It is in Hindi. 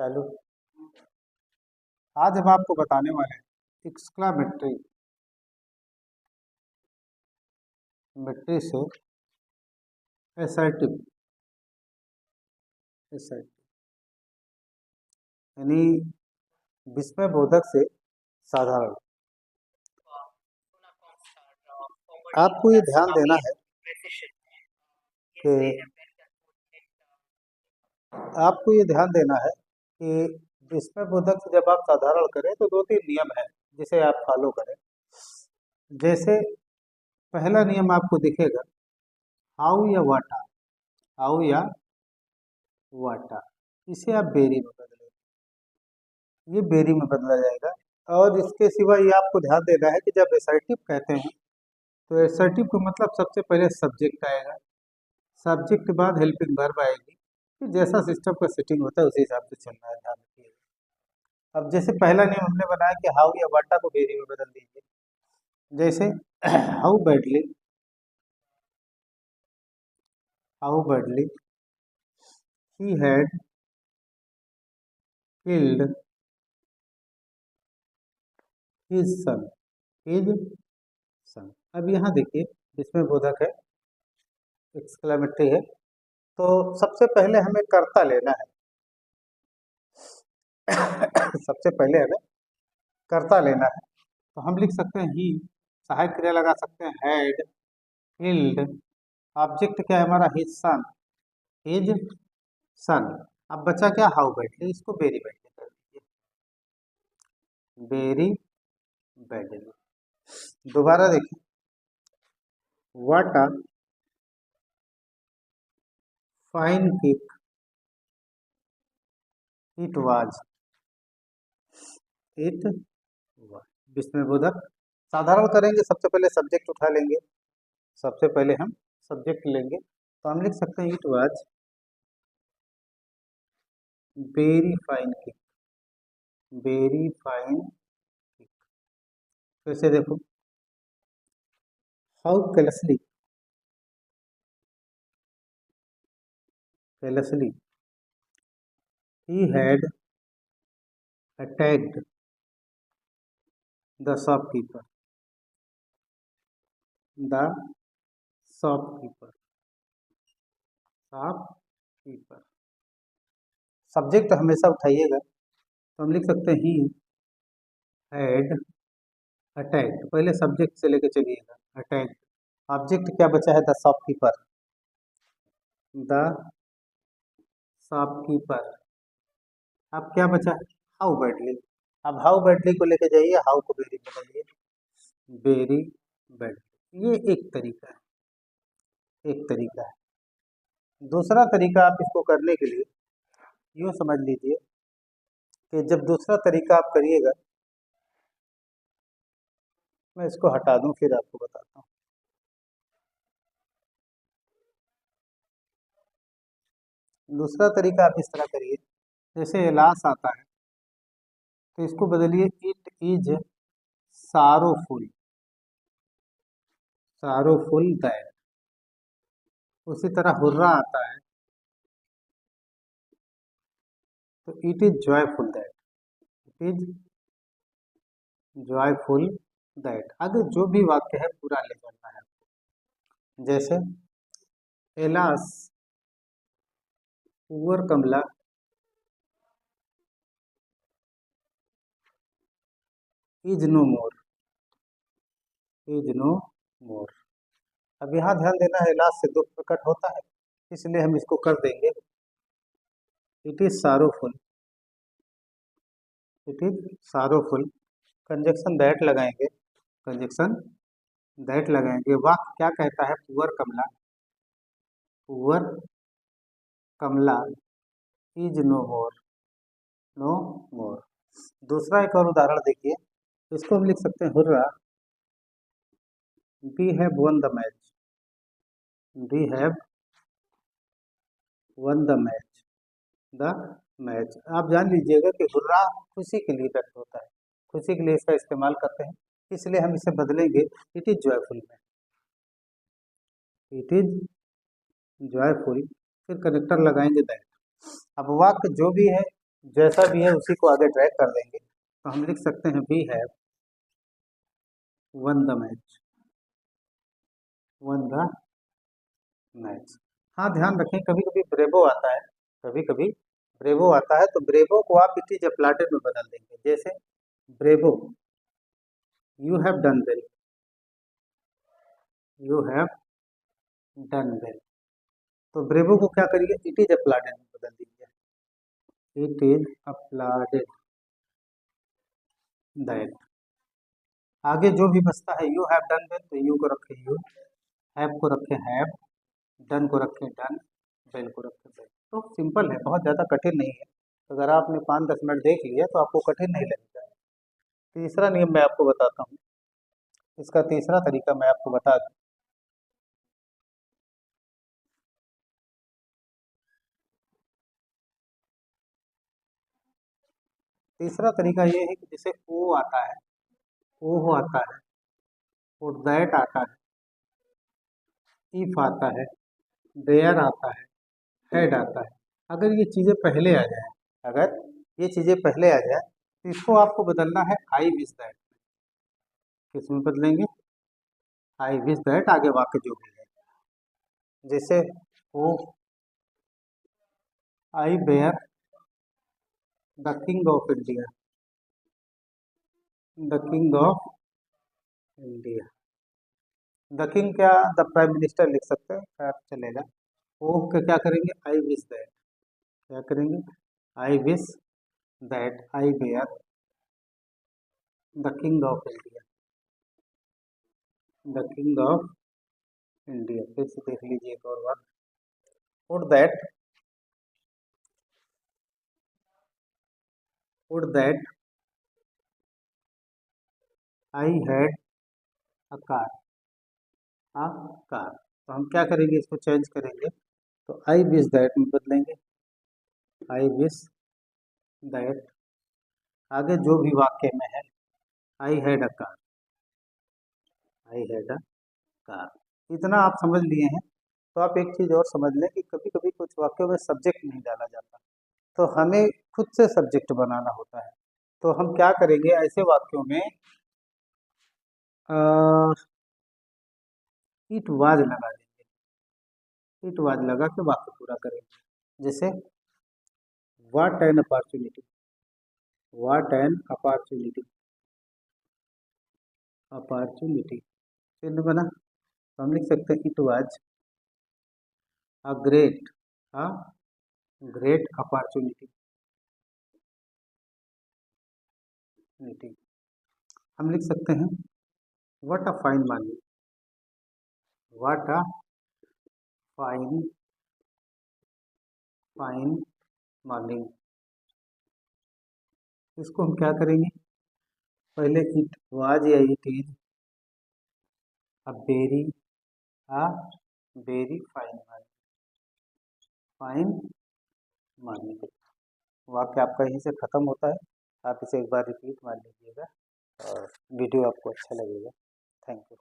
चालू। आज हम आपको बताने वाले हैं एक्सक्लामेटरी मेट्री से एसर्टिव एसर्टिव यानी विस्मय बोधक से साधारण। आपको ये ध्यान देना है कि विस्मय बोधक से जब आप साधारण करें तो दो तीन नियम है जिसे आप फॉलो करें। जैसे पहला नियम आपको दिखेगा हाउ या वाटा, हाउ या वाटा, इसे आप बेरी में बदलें, ये बेरी में बदला जाएगा। और इसके सिवा ये आपको ध्यान देना है कि जब एसर्टिव कहते हैं तो एसर्टिव का मतलब सबसे पहले सब्जेक्ट आएगा, सब्जेक्ट के बाद हेल्पिंग वर्ब आएगी, फिर जैसा सिस्टम का सेटिंग होता है उसी हिसाब से चलना है, ध्यान रखिए। अब जैसे पहला नियम हमने बनाया कि हाउ या वाटा को वेरी में बदल दीजिए। जैसे how badly he had killed his son. अब यहाँ देखिए इसमें बोधक है, एक्सक्लेमेटरी है, तो सबसे पहले हमें कर्ता लेना है। सबसे पहले हमें कर्ता लेना है, तो हम लिख सकते हैं ही, सहायक क्रिया लगा सकते हैं हैड, किल्ड, ऑब्जेक्ट क्या है हमारा हिज सन। अब बचा क्या हाउ बैडली, इसको वेरी बैडली कर दीजिए, वेरी बैडली। दोबारा देखिए वाटा फाइन किक इट वाज, विस्मय बोधक साधारण करेंगे, सबसे पहले सब्जेक्ट उठा लेंगे, सबसे पहले हम सब्जेक्ट लेंगे, तो हम लिख सकते हैं it was very fine kick, very fine kick. फिर से देखो how carelessly he had attacked the shopkeeper, the shopkeeper, subject हमेशा उठाइएगा, तो हम लिख सकते हैं ही हैड अटैक्ड, पहले सब्जेक्ट से लेके चलिएगा, अटैक्ड, ऑब्जेक्ट क्या बचा है द शॉपकीपर, द शॉपकीपर। अब क्या बचा है हाउ बैडली, अब हाउ बैडली को लेके जाइए, हाउ को वेरी में बदलिए, वेरी बैडली। ये एक तरीका है। दूसरा तरीका आप इसको करने के लिए यूँ समझ लीजिए कि जब दूसरा तरीका आप करिएगा, मैं इसको हटा दूं फिर आपको बताता हूँ। दूसरा तरीका आप इस तरह करिए, जैसे एलास आता है तो इसको बदलिए इट इज सारोफुल दैट। उसी तरह हुर्रा आता है तो it is joyful that, it is joyful that. आगे जो भी वाक्य है पूरा ले जाना है आपको। जैसे alas poor Kamala is no more. अब यहाँ ध्यान देना है एलास से दुख प्रकट होता है, इसलिए हम इसको कर देंगे इट इज सारोफुल, कंजक्शन दैट लगाएंगे, वाक्य क्या कहता है पुअर कमला इज नो मोर। दूसरा एक और उदाहरण देखिए, इसको हम लिख सकते हैं hurray we have won the match. आप जान लीजिएगा कि हुर्रा खुशी के लिए व्यक्त होता है, खुशी के लिए इसका इस्तेमाल करते हैं, इसलिए हम इसे बदलेंगे इट इज जॉयफुल में, इट इज जॉयफुल, फिर कनेक्टर लगाएंगे दैट। अब वाक्य जो भी है जैसा भी है उसी को आगे ड्रैग कर देंगे, तो हम लिख सकते हैं we have won the match, won the match. हाँ ध्यान रखें, कभी कभी ब्रेवो आता है, कभी कभी ब्रेवो आता है, तो ब्रेवो को आप इट इज अप्लाटेड में बदल देंगे। जैसे bravo, you have done well, you have done well. तो ब्रेवो को क्या करिए, इट इज अप्लाटेड में बदल दीजिए, इट इज अप्लाटेड दैट। आगे जो भी बचता है, यू हैव डन वेल, तो यू को रखे यू, हैव को रखे हैव, डन को रखे डन, वेल को रखे वेल। तो सिंपल है, बहुत ज़्यादा कठिन नहीं है। अगर आपने 5-10 मिनट देख लिया तो आपको कठिन नहीं लगेगा। तीसरा नियम मैं आपको बताता हूँ, इसका तीसरा तरीका मैं आपको बता दूँ। तीसरा तरीका ये है कि जैसे ओ आता है, ओह आता है, और दैट आता है, इफ आता है, देयर आता है, हेड आता है। अगर ये चीज़ें पहले आ जाए, अगर ये चीज़ें पहले आ जाए, तो इसको आपको बदलना है आई विश दैट। किसमें बदलेंगे, आई विश दैट, आगे वाक्य जो भी है। जैसे O I bear the king of India, the king of India. The king क्या, द प्राइम मिनिस्टर लिख सकते हैं, क्या चलेगा। ओ का क्या करेंगे, आई विश दैट, क्या करेंगे, I wish that I bear the king of India, the king of India. फिर से देख लीजिए एक और बार, would that, would that I had a car, a car. तो हम क्या करेंगे, इसको चेंज करेंगे, तो आई विश दैट में बदलेंगे, आई विश दैट, आगे जो भी वाक्य में है, आई had a car, I had a car. इतना आप समझ लिए हैं। तो आप एक चीज़ और समझ लें कि कभी कभी कुछ वाक्यों में सब्जेक्ट नहीं डाला जाता, तो हमें खुद से सब्जेक्ट बनाना होता है। तो हम क्या करेंगे, ऐसे वाक्यों में इट वाज लगा देंगे, इट वाज लगा के वाक्य पूरा करेंगे। जैसे what an opportunity, what an opportunity, opportunity चिन्ह बना, तो हम लिख सकते हैं it was a great, a great opportunity. हम लिख सकते हैं what a fine morning, what a fine, fine morning. इसको हम क्या करेंगे, पहले इट वाज या it is a very, a very fine morning, fine morning. वाक्य आपका यहीं से ख़त्म होता है। आप इसे एक बार रिपीट मार लीजिएगा और वीडियो आपको अच्छा लगेगा। Thank you.